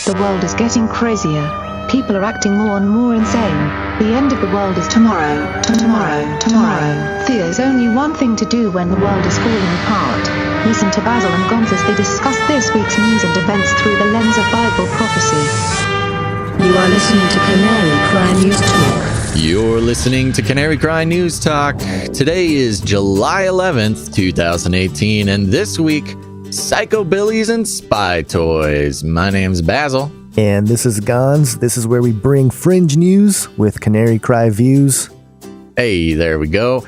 The world is getting crazier. People are acting more and more insane. The end of the world is tomorrow. Tomorrow. There's only one thing to do when the world is falling apart. Listen to Basil and Gonz as they discuss this week's news and events through the lens of Bible prophecy. You are listening to Canary Cry News Talk. You're listening to Canary Cry News Talk. Today is July 11th, 2018, and this week, Psycho-Billies and Spy Toys. My name's Basil. And this is Gonz. This is where we bring fringe news with Canary Cry views. Hey, there we go.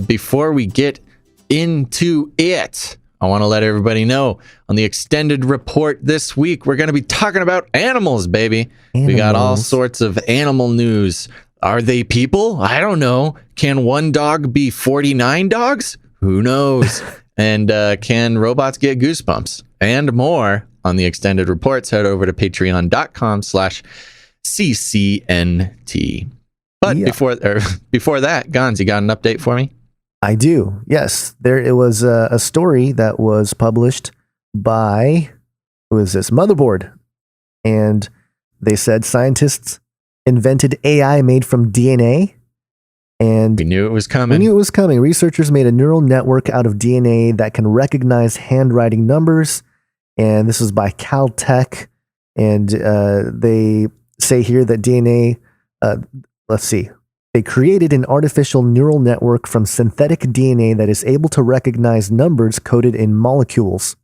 Before we get into it, I want to let everybody know on the extended report this week, we're going to be talking about animals, baby. We got all sorts of animal news. Are they people? I don't know. Can one dog be 49 dogs? Who knows? And can robots get goosebumps? And more on the extended reports. Head over to patreon.com/CCNT. But before that, Gonz, you got an update for me? I do. Yes. It was a story that was published by, who is this? Motherboard. And they said scientists invented AI made from DNA. And we knew it was coming. Researchers made a neural network out of DNA that can recognize handwriting numbers. And this is by Caltech. And they say here that DNA, they created an artificial neural network from synthetic DNA that is able to recognize numbers coded in molecules,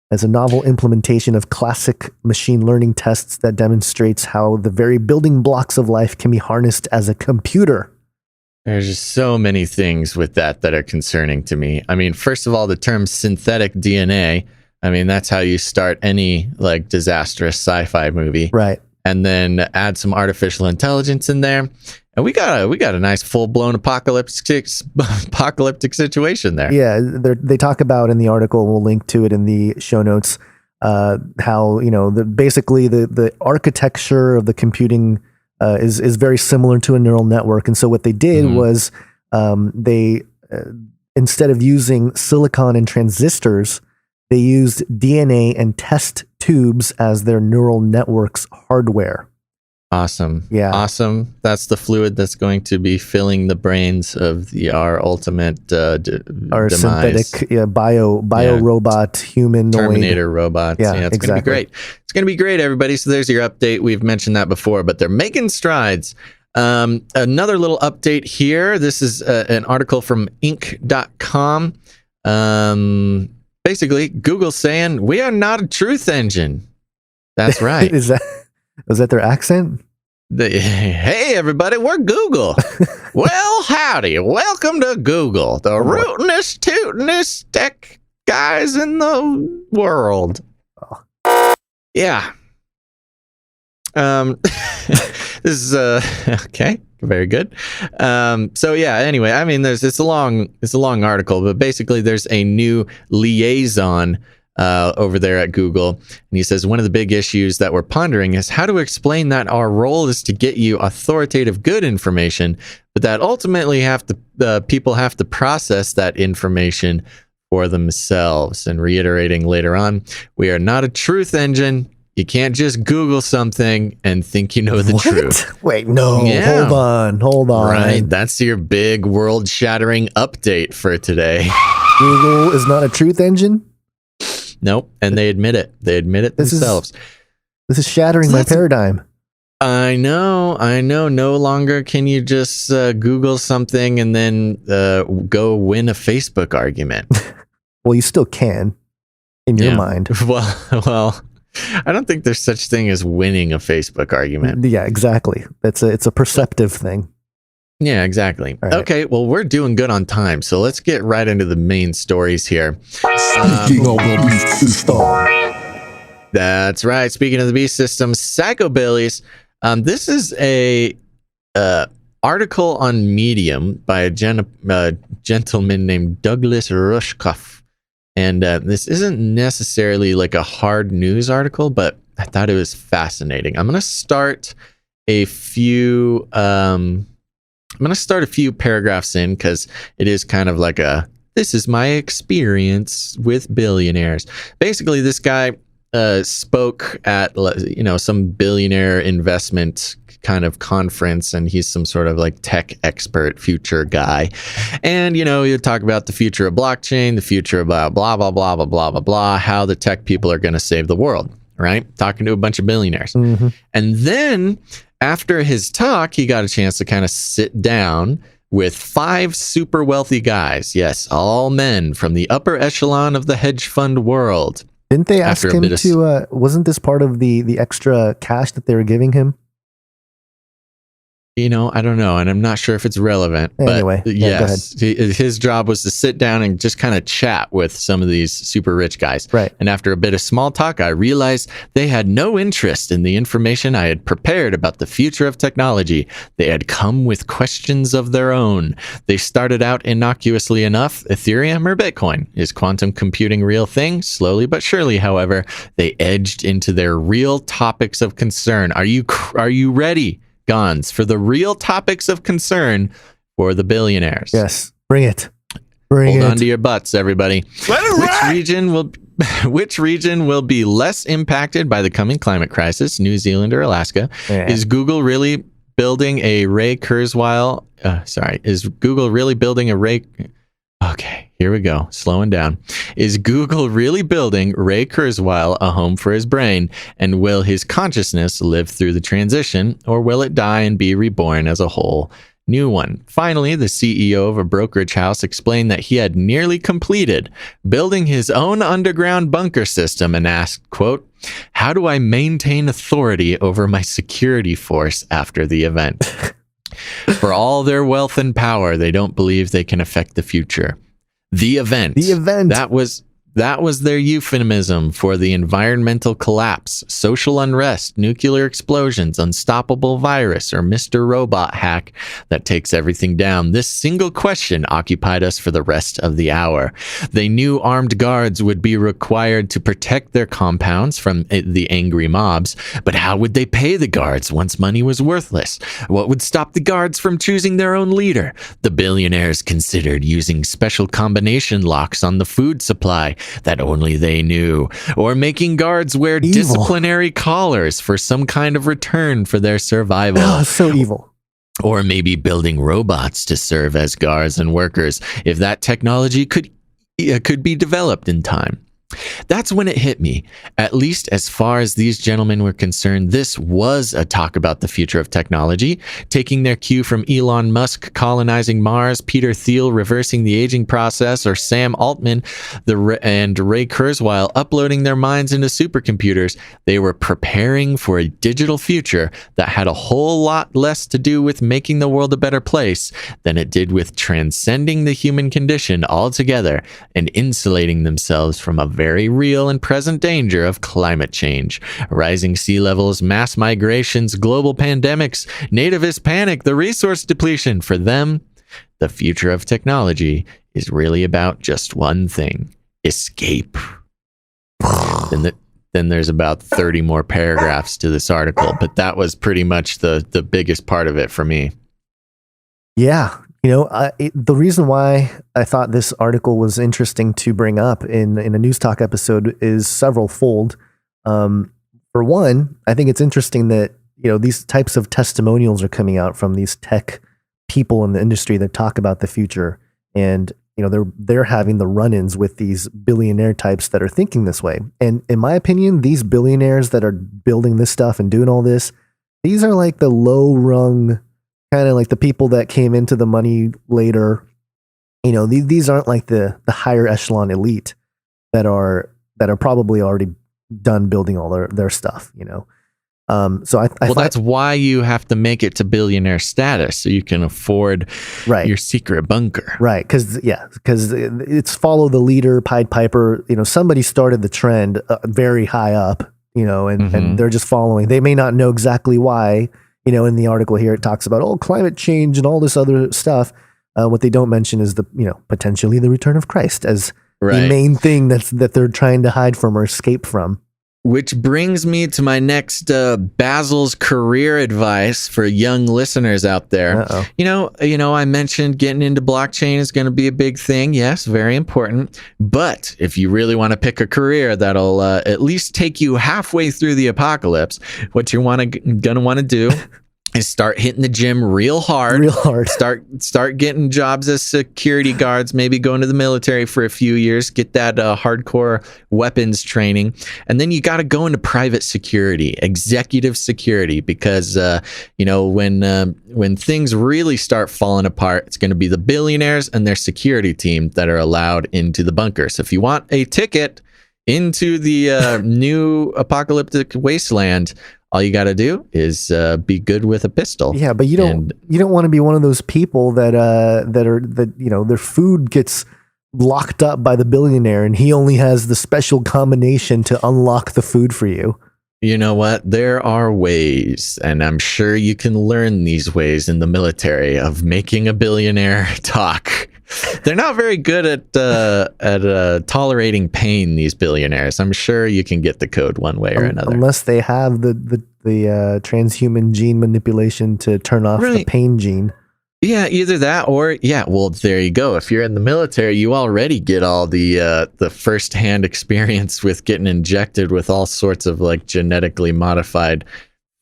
as a novel implementation of classic machine learning tests that demonstrates how the very building blocks of life can be harnessed as a computer. There's just so many things with that are concerning to me. I mean, first of all, the term synthetic DNA, I mean, that's how you start any like disastrous sci-fi movie. Right. And then add some artificial intelligence in there. And we got a nice full-blown apocalyptic situation there. Yeah, they talk about in the article, we'll link to it in the show notes, how, basically the architecture of the computing is very similar to a neural network. And so what they did was they instead of using silicon and transistors, they used DNA and test tubes as their neural network's hardware. Awesome. Yeah. Awesome. That's the fluid that's going to be filling the brains of our ultimate our demise. Synthetic robot, humanoid. Terminator robots. Yeah, it's exactly. going to be great. It's going to be great, everybody. So there's your update. We've mentioned that before, but they're making strides. Another little update here. This is an article from Inc.com. Basically, Google's saying we are not a truth engine. That's right. Is that their accent? Hey, everybody, we're Google. Well, howdy. Welcome to Google, the rootinest, tootinest tech guys in the world. Oh. Yeah. This is okay. Very good. So yeah, anyway, I mean, it's a long article, but basically there's a new liaison over there at Google. And he says, one of the big issues that we're pondering is how to explain that our role is to get you authoritative, good information, but that ultimately people have to process that information for themselves. And reiterating later on, we are not a truth engine. You can't just Google something and think you know the truth. Wait, no, yeah. Hold on. Right, that's your big world-shattering update for today. Google is not a truth engine? Nope, and they admit it. They admit it themselves. This is shattering my paradigm. I know. No longer can you just Google something and then go win a Facebook argument. Well, you still can, in your mind. Well, I don't think there's such thing as winning a Facebook argument. Yeah, exactly. It's a perceptive thing. Yeah, exactly. Right. Okay, well, we're doing good on time, so let's get right into the main stories here. Speaking of the beast system. That's right. Speaking of the beast system, Psycho-Billies. This is a article on Medium by a gentleman named Douglas Rushkoff. And this isn't necessarily like a hard news article, but I thought it was fascinating. I'm going to start a few paragraphs in because it is kind of like this is my experience with billionaires. Basically, this guy spoke at some billionaire investment kind of conference, and he's some sort of like tech expert, future guy. And you talk about the future of blockchain, the future of blah blah blah blah blah blah blah blah, how the tech people are going to save the world, right? Talking to a bunch of billionaires. Mm-hmm. And then after his talk, he got a chance to kind of sit down with 5 super wealthy guys. Yes, all men from the upper echelon of the hedge fund world. Didn't they ask him to, wasn't this part of the extra cash that they were giving him? I don't know, and I'm not sure if it's relevant. Anyway, but yes, his job was to sit down and just kind of chat with some of these super rich guys. Right. And after a bit of small talk, I realized they had no interest in the information I had prepared about the future of technology. They had come with questions of their own. They started out innocuously enough: Ethereum or Bitcoin? Is quantum computing a real thing? Slowly but surely, however, they edged into their real topics of concern. Are you ready, Gons, for the real topics of concern for the billionaires? Yes, bring it. Hold on to your butts, everybody. Which region will be less impacted by the coming climate crisis, New Zealand or Alaska? Yeah. Is Google really building a Ray Kurzweil? Is Google really building a Ray? Okay, here we go. Slowing down. Is Google really building Ray Kurzweil a home for his brain? And will his consciousness live through the transition, or will it die and be reborn as a whole new one? Finally, the CEO of a brokerage house explained that he had nearly completed building his own underground bunker system and asked, quote, "How do I maintain authority over my security force after the event?" For all their wealth and power, they don't believe they can affect the future. The event. That was their euphemism for the environmental collapse, social unrest, nuclear explosions, unstoppable virus, or Mr. Robot hack that takes everything down. This single question occupied us for the rest of the hour. They knew armed guards would be required to protect their compounds from the angry mobs, but how would they pay the guards once money was worthless? What would stop the guards from choosing their own leader? The billionaires considered using special combination locks on the food supply that only they knew, or making guards wear disciplinary collars for some kind of return for their survival. Oh, so evil. Or maybe building robots to serve as guards and workers, if that technology could be developed in time. That's when it hit me. At least as far as these gentlemen were concerned, this was a talk about the future of technology, taking their cue from Elon Musk colonizing Mars, Peter Thiel reversing the aging process, or Sam Altman and Ray Kurzweil uploading their minds into supercomputers. They were preparing for a digital future that had a whole lot less to do with making the world a better place than it did with transcending the human condition altogether and insulating themselves from a very real and present danger of climate change, rising sea levels, mass migrations, global pandemics, nativist panic, the resource depletion. For them, the future of technology is really about just one thing: escape. Then there's about 30 more paragraphs to this article, but that was pretty much the biggest part of it for me. Yeah. The reason why I thought this article was interesting to bring up in a News Talk episode is several-fold. For one, I think it's interesting that, these types of testimonials are coming out from these tech people in the industry that talk about the future. And, they're having the run-ins with these billionaire types that are thinking this way. And in my opinion, these billionaires that are building this stuff and doing all this, these are like the low-rung, kind of like the people that came into the money later. These aren't like the higher echelon elite that are probably already done building all their stuff. So I that's why you have to make it to billionaire status, so you can afford your secret bunker. Right. Because it's follow the leader, Pied Piper. Somebody started the trend very high up. And they're just following. They may not know exactly why. In the article here, it talks about climate change and all this other stuff. What they don't mention is potentially the return of Christ as the main thing that they're trying to hide from or escape from. Which brings me to my next Basil's career advice for young listeners out there. Uh-oh. You know, I mentioned getting into blockchain is going to be a big thing. Yes, very important. But if you really want to pick a career that'll at least take you halfway through the apocalypse, what you're gonna want to do is start hitting the gym real hard. Start getting jobs as security guards, maybe going to the military for a few years, get that hardcore weapons training. And then you got to go into private security, executive security, because, when things really start falling apart, it's going to be the billionaires and their security team that are allowed into the bunker. So if you want a ticket into the new apocalyptic wasteland, all you got to do is be good with a pistol. Yeah, but you don't want to be one of those people that their food gets locked up by the billionaire and he only has the special combination to unlock the food for you. You know what? There are ways, and I'm sure you can learn these ways in the military of making a billionaire talk. They're not very good at tolerating pain, these billionaires. I'm sure you can get the code one way or another. Unless they have the transhuman gene manipulation to turn off the pain gene. Yeah, either that or, well, there you go. If you're in the military, you already get all the first-hand experience with getting injected with all sorts of like genetically modified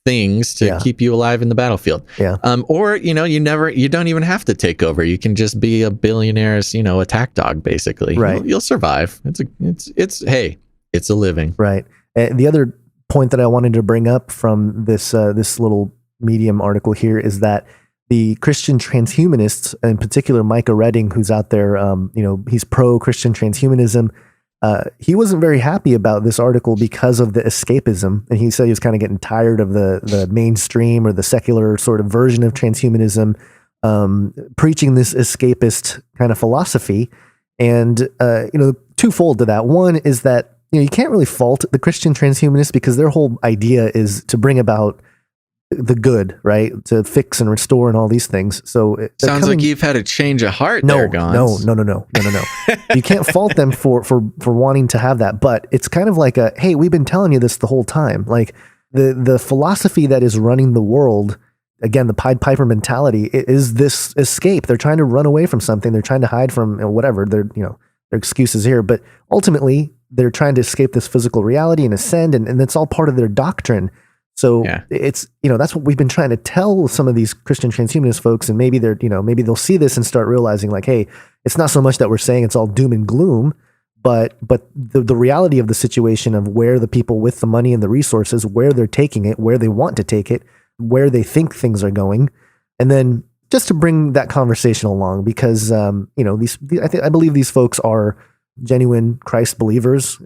things to keep you alive in the battlefield. Yeah. Or, you don't even have to take over. You can just be a billionaire's, attack dog, basically. Right. You'll survive. It's a living. Right. The other point that I wanted to bring up from this little Medium article here is that the Christian transhumanists, in particular Micah Redding, who's out there, he's pro-Christian transhumanism. He wasn't very happy about this article because of the escapism. And he said he was kind of getting tired of the mainstream or the secular sort of version of transhumanism, preaching this escapist kind of philosophy. And, twofold to that. One is that, you can't really fault the Christian transhumanists because their whole idea is to bring about the good, right? To fix and restore and all these things. So sounds like you've had a change of heart there, Gons. No. You can't fault them for wanting to have that, but it's kind of like hey, we've been telling you this the whole time. Like the philosophy that is running the world, again, the Pied Piper mentality is this escape. They're trying to run away from something. They're trying to hide from whatever their excuses here, but ultimately they're trying to escape this physical reality and ascend, and that's all part of their doctrine. So it's, that's what we've been trying to tell some of these Christian transhumanist folks. And maybe maybe they'll see this and start realizing like, hey, it's not so much that we're saying it's all doom and gloom, but the reality of the situation of where the people with the money and the resources, where they're taking it, where they want to take it, where they think things are going. And then just to bring that conversation along, because, I believe these folks are genuine Christ believers,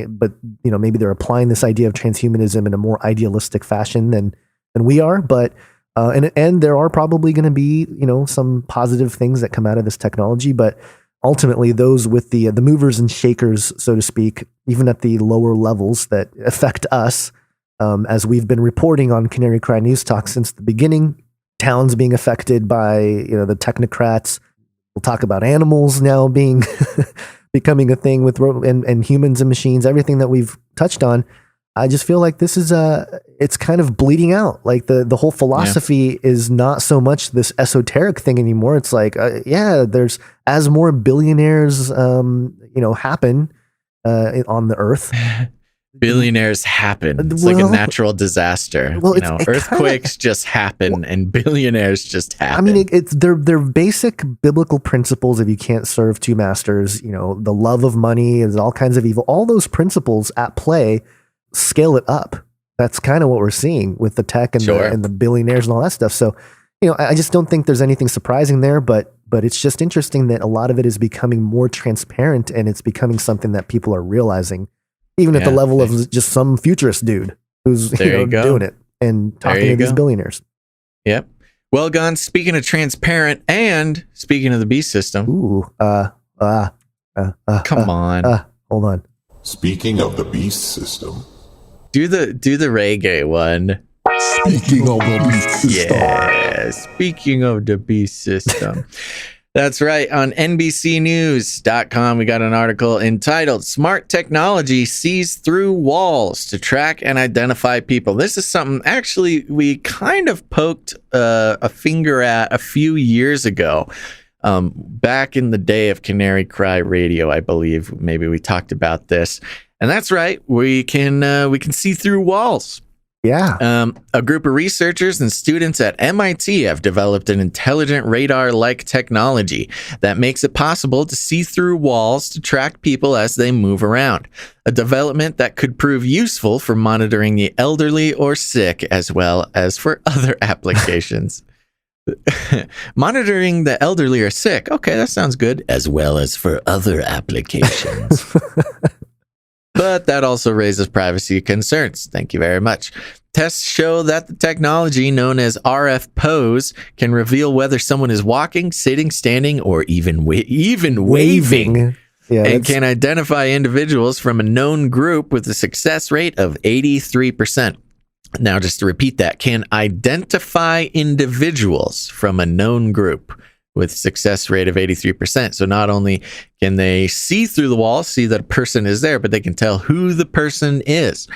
but maybe they're applying this idea of transhumanism in a more idealistic fashion than we are. But and there are probably going to be some positive things that come out of this technology. But ultimately, those with the movers and shakers, so to speak, even at the lower levels that affect us, as we've been reporting on Canary Cry News Talk since the beginning, towns being affected by the technocrats. We'll talk about animals now being becoming a thing with and humans and machines, everything that we've touched on. I just feel like this is it's kind of bleeding out. Like the whole philosophy is not so much this esoteric thing anymore. It's like, there's as more billionaires, happen on the earth. Billionaires happen. It's like a natural disaster. Well, earthquakes just happen, and billionaires just happen. I mean, it's they're basic biblical principles. If you can't serve two masters, the love of money is all kinds of evil. All those principles at play, scale it up. That's kind of what we're seeing with the tech and the billionaires and all that stuff. So, I just don't think there's anything surprising there. But it's just interesting that a lot of it is becoming more transparent, and it's becoming something that people are realizing. Even at the level of just some futurist dude who's doing it and talking to these billionaires. Yep. Well, Gons, speaking of transparent and speaking of the beast system. Come on. Hold on. Speaking of the beast system. Do the reggae one. Speaking of the beast system. Yeah, speaking of the beast system. That's right. On NBCnews.com, we got an article entitled Smart Technology Sees Through Walls to Track and Identify People. This is something actually we kind of poked a finger at a few years ago. Back in the day of Canary Cry Radio, I believe maybe we talked about this. And that's right. We can see through walls. Yeah. A group of researchers and students at MIT have developed an intelligent radar-like technology that makes it possible to see through walls to track people as they move around. A development that could prove useful for monitoring the elderly or sick, as well as for other applications. Monitoring the elderly or sick. Okay, that sounds good. As well as for other applications. But that also raises privacy concerns. Thank you very much. Tests show that the technology known as RF pose can reveal whether someone is walking, sitting, standing, or even waving. Yeah, and can identify individuals from a known group with a success rate of 83%. Now, just to repeat that, can identify individuals from a known group with success rate of 83%. So not only can they see through the wall, see that a person is there, but they can tell who the person is.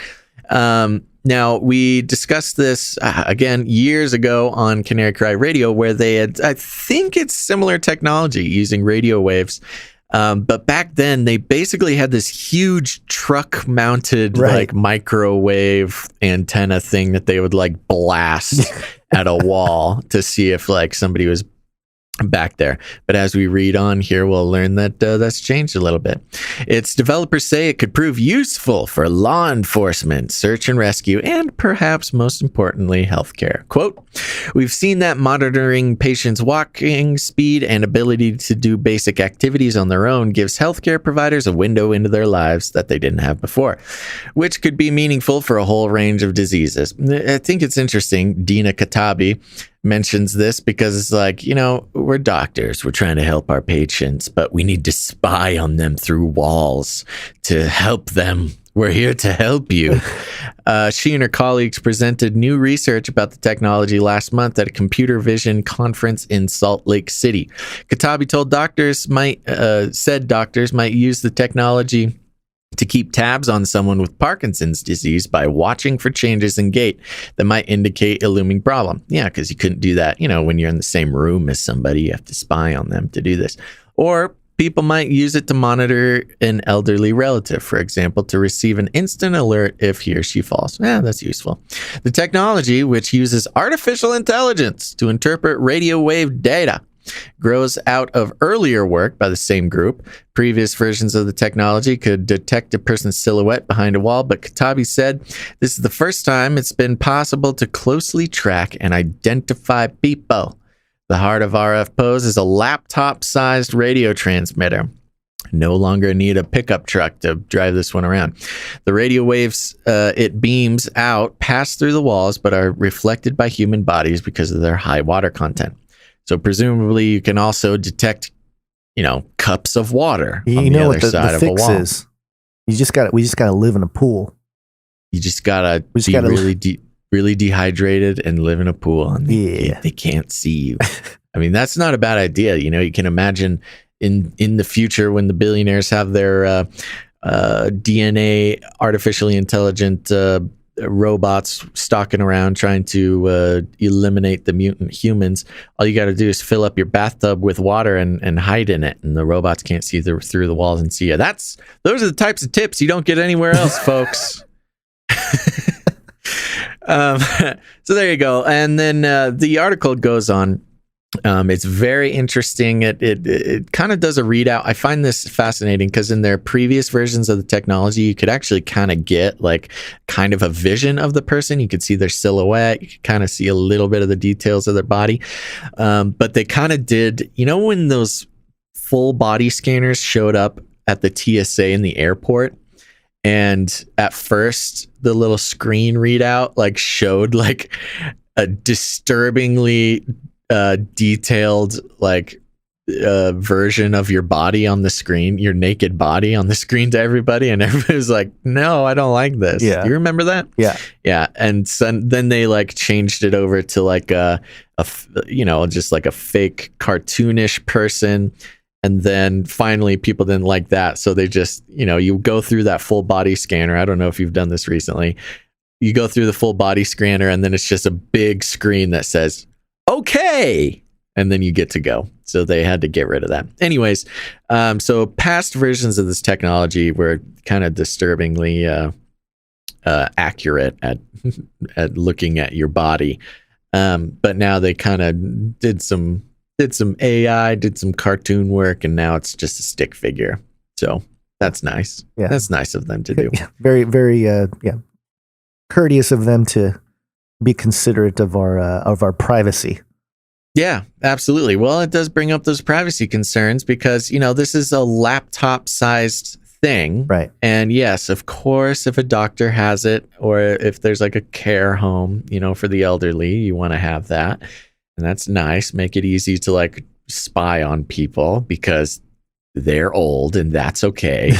Now, we discussed this, again, years ago on Canary Cry Radio, where they had, I think it's similar technology using radio waves. But back then, they basically had this huge truck-mounted like microwave antenna thing that they would like blast at a wall to see if like somebody was back there. But as we read on here, we'll learn that that's changed a little bit. Its developers say it could prove useful for law enforcement, search and rescue, and perhaps most importantly, healthcare. Quote, we've seen that monitoring patients' walking speed and ability to do basic activities on their own gives healthcare providers a window into their lives that they didn't have before, which could be meaningful for a whole range of diseases. I think it's interesting. Dina Katabi mentions this because it's like, you know, we're doctors. We're trying to help our patients, but we need to spy on them through walls to help them. We're here to help you. She and her colleagues presented new research about the technology last month at a computer vision conference in Salt Lake City. Katabi told doctors might use the technology to keep tabs on someone with Parkinson's disease by watching for changes in gait that might indicate a looming problem. Yeah, because you couldn't do that, you know, when you're in the same room as somebody, you have to spy on them to do this. Or people might use it to monitor an elderly relative, for example, to receive an instant alert if he or she falls. Yeah, that's useful. The technology, which uses artificial intelligence to interpret radio wave data, grows out of earlier work by the same group. Previous versions of the technology could detect a person's silhouette behind a wall, but Katabi said this is the first time it's been possible to closely track and identify people. The heart of RF pose is a laptop-sized radio transmitter. No longer need a pickup truck to drive this one around. The radio waves it beams out pass through the walls, but are reflected by human bodies because of their high water content. So presumably you can also detect, you know, cups of water on the other side of a wall. Is. We just got to live in a pool. You just gotta be really dehydrated and live in a pool, and they can't see you. I mean, that's not a bad idea. You know, you can imagine in the future when the billionaires have their DNA artificially intelligent robots stalking around trying to eliminate the mutant humans. All you got to do is fill up your bathtub with water and hide in it, and the robots can't see through the walls and see you. Those are the types of tips you don't get anywhere else, folks. So there you go. And then the article goes on. It's very interesting. It kind of does a readout. I find this fascinating because in their previous versions of the technology, you could actually kind of get like kind of a vision of the person. You could see their silhouette. You could kind of see a little bit of the details of their body. But they kind of did, you know, when those full body scanners showed up at the TSA in the airport, and at first the little screen readout like showed like a disturbingly detailed like version of your body on the screen, your naked body on the screen to everybody, and everybody's like, no, I don't like this. Yeah. Do you remember that? Yeah. And so then they like changed it over to like just like a fake cartoonish person. And then finally people didn't like that, so they just, you go through that full body scanner. I don't know if you've done this recently. You go through the full body scanner, and then it's just a big screen that says okay, and then you get to go. So they had to get rid of that. Anyways, so past versions of this technology were kind of disturbingly accurate at at looking at your body, but now they kind of did some AI, did some cartoon work, and now it's just a stick figure. So that's nice. Yeah, that's nice of them to do. Yeah. Very, very, courteous of them to be considerate of our privacy. Yeah, absolutely. Well, it does bring up those privacy concerns because, this is a laptop-sized thing. Right. And yes, of course, if a doctor has it, or if there's like a care home, for the elderly, you want to have that. And that's nice. Make it easy to like spy on people because they're old and that's okay.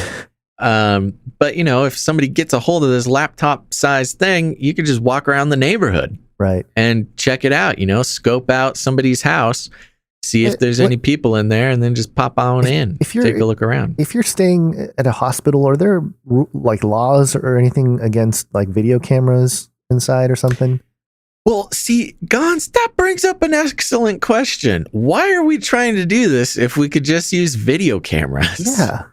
But if somebody gets a hold of this laptop sized thing, you can just walk around the neighborhood. Right. And check it out, scope out somebody's house, see if there's any people in there, and then just pop on in, take a look around. If you're staying at a hospital, are there like laws or anything against like video cameras inside or something? Well, see, Gons, that brings up an excellent question. Why are we trying to do this if we could just use video cameras? Yeah.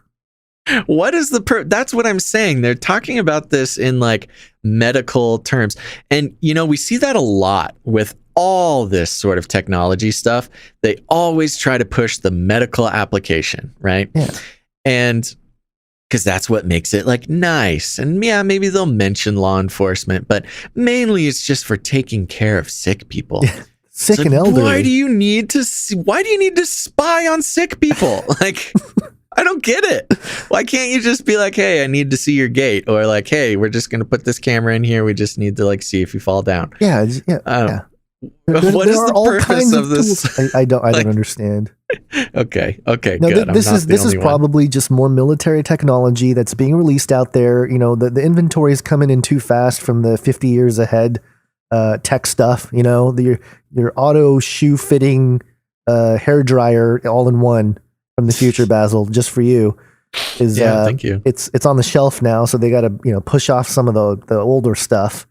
What is that's what I'm saying. They're talking about this in like medical terms. And, we see that a lot with all this sort of technology stuff. They always try to push the medical application, right? Yeah. And because that's what makes it like nice. And yeah, maybe they'll mention law enforcement, but mainly it's just for taking care of sick people. Sick and elderly. Why do you need to spy on sick people? Like, I don't get it. Why can't you just be like, hey, I need to see your gait, or like, hey, we're just going to put this camera in here. We just need to like see if you fall down. Yeah. What is the purpose of this? I don't understand. Okay. No, good. This is probably just more military technology that's being released out there. The inventory is coming in too fast from the 50 years ahead tech stuff. Your auto shoe fitting hair dryer all in one from the future, Basil, just for you. Thank you. It's on the shelf now, so they got to push off some of the older stuff.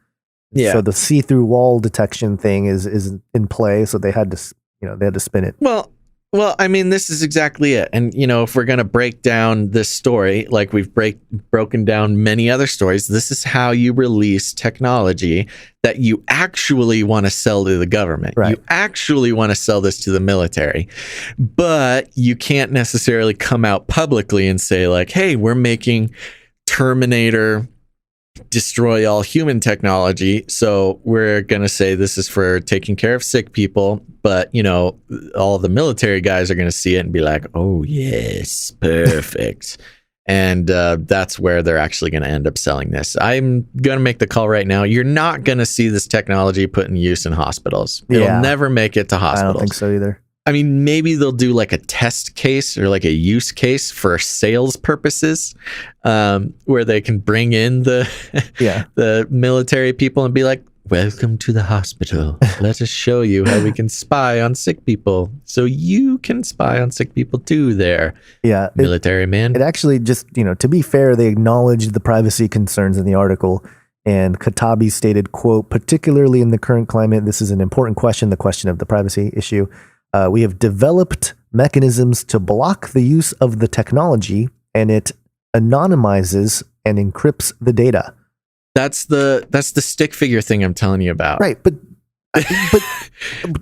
Yeah. So the see-through wall detection thing is in play. So they had to spin it. Well, I mean, this is exactly it. And, if we're going to break down this story, like we've broken down many other stories, this is how you release technology that you actually want to sell to the government. Right. You actually want to sell this to the military, but you can't necessarily come out publicly and say like, hey, we're making Terminator destroy all human technology, so we're going to say this is for taking care of sick people, but all the military guys are going to see it and be like, oh yes, perfect. And that's where they're actually going to end up selling this. I'm going to make the call right now. You're not going to see this technology put in use in hospitals. It'll never make it to hospitals. I don't think so either. I mean, maybe they'll do like a test case or like a use case for sales purposes, where they can bring in the military people and be like, welcome to the hospital. Let us show you how we can spy on sick people. So you can spy on sick people too there. Yeah. Military man. It actually just, to be fair, they acknowledged the privacy concerns in the article. And Katabi stated, quote, particularly in the current climate, this is an important question, the question of the privacy issue. We have developed mechanisms to block the use of the technology, and it anonymizes and encrypts the data. That's the stick figure thing I'm telling you about. Right, but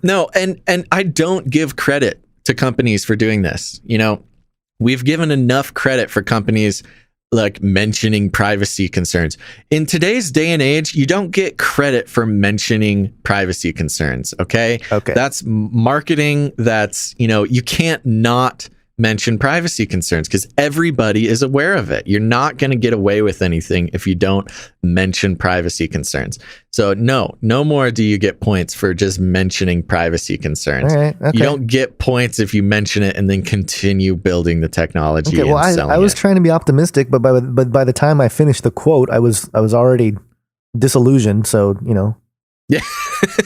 no, and I don't give credit to companies for doing this. We've given enough credit for companies like mentioning privacy concerns. In today's day and age, you don't get credit for mentioning privacy concerns. Okay. Okay. That's marketing. That's, you can't not mention privacy concerns because everybody is aware of it. You're not going to get away with anything if you don't mention privacy concerns. So no more do you get points for just mentioning privacy concerns. All right, okay. You don't get points if you mention it and then continue building the technology. Okay, well, I was trying to be optimistic, but by the time I finished the quote, I was already disillusioned. So, you know. Yeah.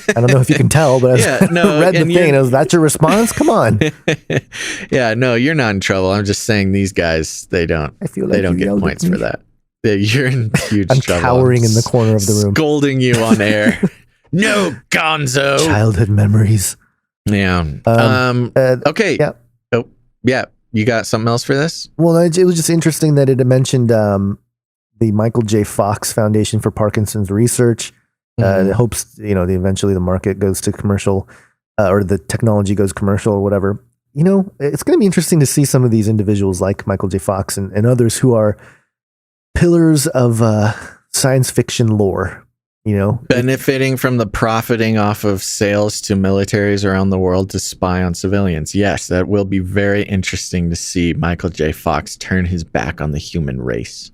I don't know if you can tell, but I read the thing. That's your response? Come on. Yeah, no, you're not in trouble. I'm just saying these guys, they don't get points for that. You're in huge trouble. I'm cowering in the corner of the room. Scolding you on air. No, gonzo. Childhood memories. Yeah. Okay. Yeah. Oh, yeah. You got something else for this? Well, it was just interesting that it had mentioned the Michael J. Fox Foundation for Parkinson's Research. It hopes, eventually the market goes to commercial or the technology goes commercial or whatever. It's going to be interesting to see some of these individuals like Michael J. Fox and others who are pillars of science fiction lore, benefiting from the profiting off of sales to militaries around the world to spy on civilians. Yes, that will be very interesting to see Michael J. Fox turn his back on the human race.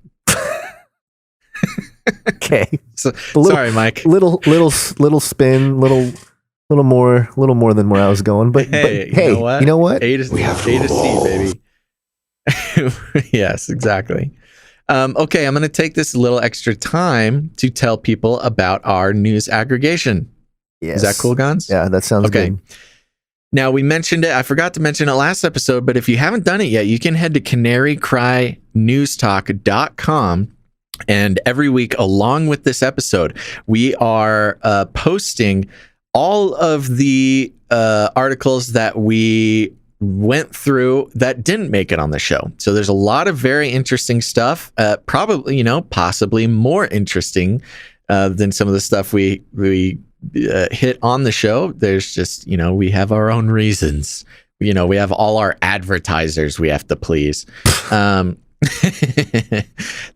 Okay. Sorry, Mike. Little spin, little more than where I was going. But hey, you know what? A to C, baby. Yes, exactly. Okay, I'm going to take this little extra time to tell people about our news aggregation. Yes. Is that cool, Gons? Yeah, that sounds good. Now, we mentioned it. I forgot to mention it last episode, but if you haven't done it yet, you can head to canarycrynewstalk.com. And every week, along with this episode, we are posting all of the articles that we went through that didn't make it on the show. So there's a lot of very interesting stuff, probably, possibly more interesting than some of the stuff we hit on the show. There's just, we have our own reasons. We have all our advertisers we have to please. That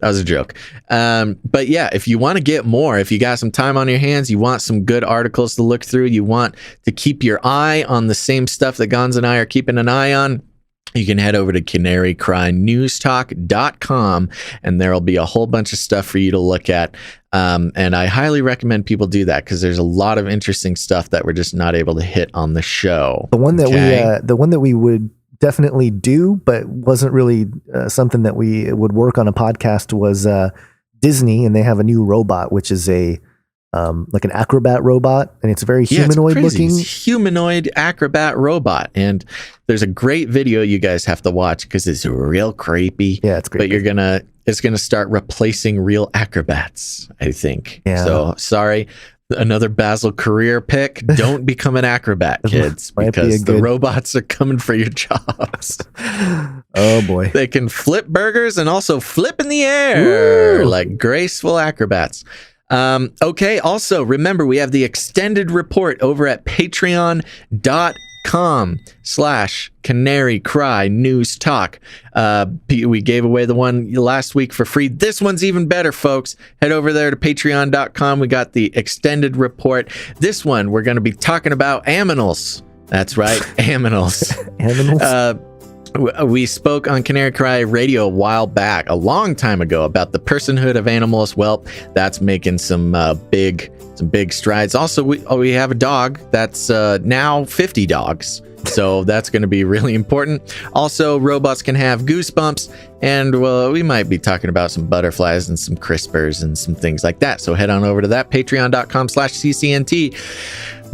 was a joke. But yeah, if you want to get more, if you got some time on your hands, you want some good articles to look through, you want to keep your eye on the same stuff that Gons and I are keeping an eye on, you can head over to canarycrynewstalk.com and there'll be a whole bunch of stuff for you to look at. And I highly recommend people do that because there's a lot of interesting stuff that we're just not able to hit on the show. The one that we would definitely do, but wasn't really something that we would work on a podcast was Disney, and they have a new robot, which is a like an acrobat robot, and it's very humanoid looking. It's humanoid acrobat robot, and there's a great video you guys have to watch because it's real creepy. Yeah, it's great. But it's gonna start replacing real acrobats, I think. Yeah. So sorry. Another Basil career pick. Don't become an acrobat, kids, because the robots are coming for your jobs. Oh boy. They can flip burgers and also flip in the air like graceful acrobats. Okay. Also, remember, we have the extended report over at patreon.com/Canary Cry News Talk. We gave away the one last week for free. This one's even better, folks. Head over there to patreon.com. We got the extended report. This one, we're going to be talking about aminals. That's right, aminals. Aminals? We spoke on Canary Cry Radio a while back, a long time ago, about the personhood of animals. Well, that's making some big strides. Also, we have a dog that's now 50 dogs. So that's going to be really important. Also, robots can have goosebumps, and we might be talking about some butterflies and some CRISPRs and some things like that. So head on over to that, patreon.com/CCNT.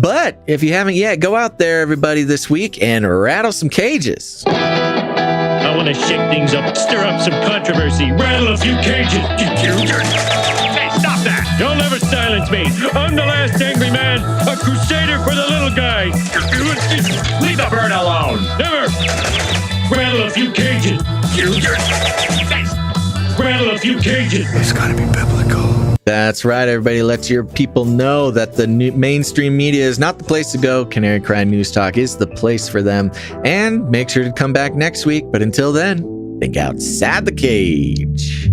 But if you haven't yet, go out there, everybody, this week and rattle some cages. I want to shake things up, stir up some controversy, rattle a few cages. Hey, stop that! You'll never silence me. I'm the last angry man, a crusader for the little guy. Leave the bird alone. Never. Rattle a few cages. Rattle a few cages. It's gotta be biblical. That's right, everybody. Let your people know that the mainstream media is not the place to go. Canary Cry News Talk is the place for them. And make sure to come back next week. But until then, think outside the cage.